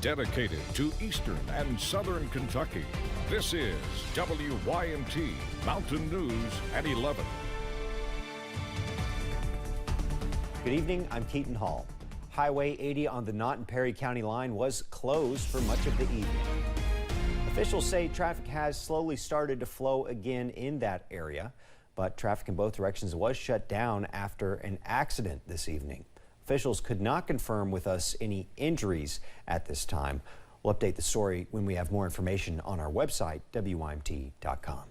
dedicated to Eastern and Southern Kentucky. This is WYMT Mountain News at 11. Good evening, I'm Keaton Hall. Highway 80 on the Naughton Perry County line was closed for much of the evening. Officials say traffic has slowly started to flow again in that area, but traffic in both directions was shut down after an accident this evening. Officials could not confirm with us any injuries at this time. We'll update the story when we have more information on our website, WYMT.com.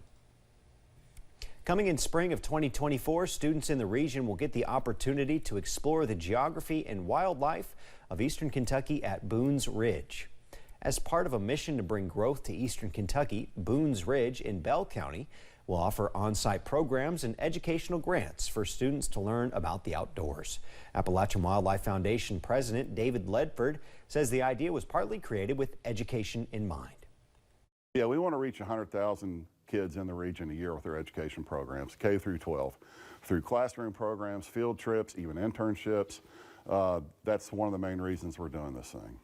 Coming in spring of 2024, students in the region will get the opportunity to explore the geography and wildlife of Eastern Kentucky at Boones Ridge. As part of a mission to bring growth to Eastern Kentucky, Boones Ridge in Bell County will offer on-site programs and educational grants for students to learn about the outdoors. Appalachian Wildlife Foundation President David Ledford says the idea was partly created with education in mind. Yeah, we want to reach 100,000 kids in the region a year with our education programs, K through 12, through classroom programs, field trips, even internships. That's one of the main reasons we're doing this thing.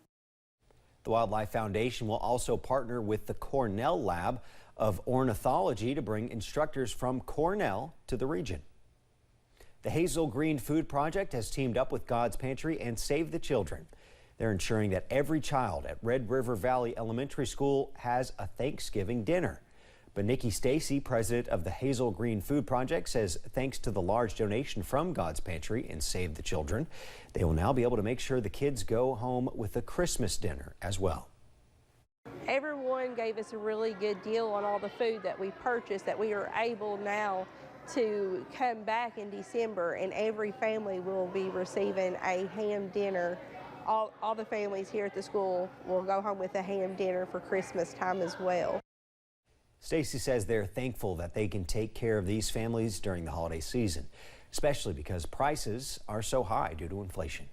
The Wildlife Foundation will also partner with the Cornell Lab of Ornithology to bring instructors from Cornell to the region. The Hazel Green Food Project has teamed up with God's Pantry and Save the Children. They're ensuring that every child at Red River Valley Elementary School has a Thanksgiving dinner. But Nikki Stacy, president of the Hazel Green Food Project, says thanks to the large donation from God's Pantry and Save the Children, they will now be able to make sure the kids go home with a Christmas dinner as well. Everyone gave us a really good deal on all the food that we purchased, that we are able now to come back in December and every family will be receiving a ham dinner. All the families here at the school will go home with a ham dinner for Christmas time as well. Stacy says they're thankful that they can take care of these families during the holiday season, especially because prices are so high due to inflation.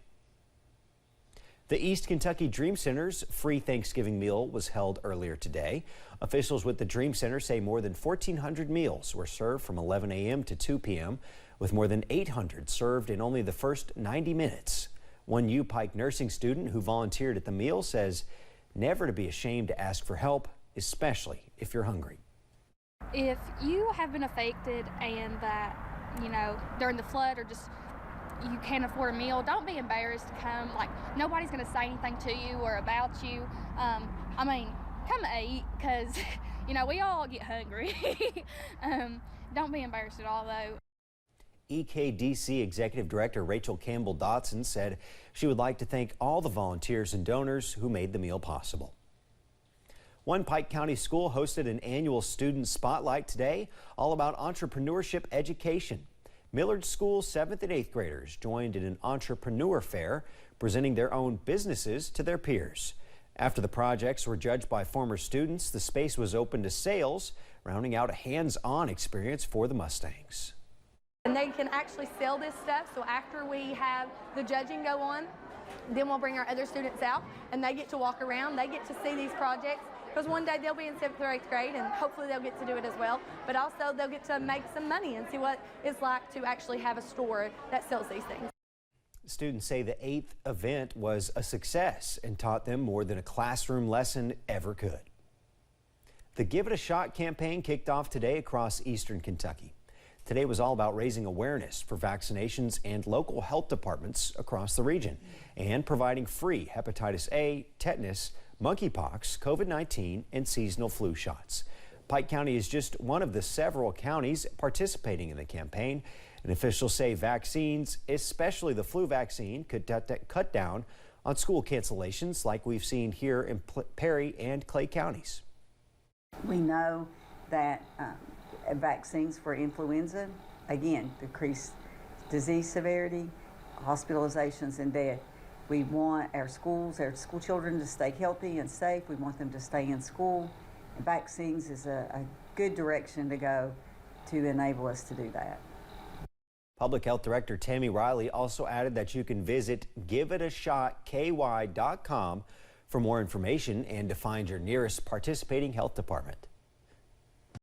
The East Kentucky Dream Center's free Thanksgiving meal was held earlier today. Officials with the Dream Center say more than 1,400 meals were served from 11 a.m. to 2 p.m., with more than 800 served in only the first 90 minutes. One U Pike nursing student who volunteered at the meal says never to be ashamed to ask for help, especially if you're hungry. If you have been affected and that, during the flood or just you can't afford a meal, don't be embarrassed to come. Like, nobody's going to say anything to you or about you. Come eat, because, we all get hungry. Don't be embarrassed at all, though. EKDC Executive Director Rachel Campbell Dotson said she would like to thank all the volunteers and donors who made the meal possible. One Pike County school hosted an annual student spotlight today, all about entrepreneurship education. Millard School 7th and 8th graders joined in an entrepreneur fair, presenting their own businesses to their peers. After the projects were judged by former students, the space was open to sales, rounding out a hands-on experience for the Mustangs. And they can actually sell this stuff, so after we have the judging go on, then we'll bring our other students out and they get to walk around, they get to see these projects. Because one day they'll be in 7th or 8th grade and hopefully they'll get to do it as well. But also they'll get to make some money and see what it's like to actually have a store that sells these things. Students say the 8th event was a success and taught them more than a classroom lesson ever could. The Give It a Shot campaign kicked off today across Eastern Kentucky. Today was all about raising awareness for vaccinations and local health departments across the region and providing free hepatitis A, tetanus, monkeypox, COVID-19, and seasonal flu shots. Pike County is just one of the several counties participating in the campaign, and officials say vaccines, especially the flu vaccine, could cut down on school cancellations like we've seen here in Perry and Clay counties. We know that vaccines for influenza, again, decrease disease severity, hospitalizations, and death. We want our school children to stay healthy and safe. We want them to stay in school. And vaccines is a good direction to go to enable us to do that. Public Health Director Tammy Riley also added that you can visit giveitashotky.com for more information and to find your nearest participating health department.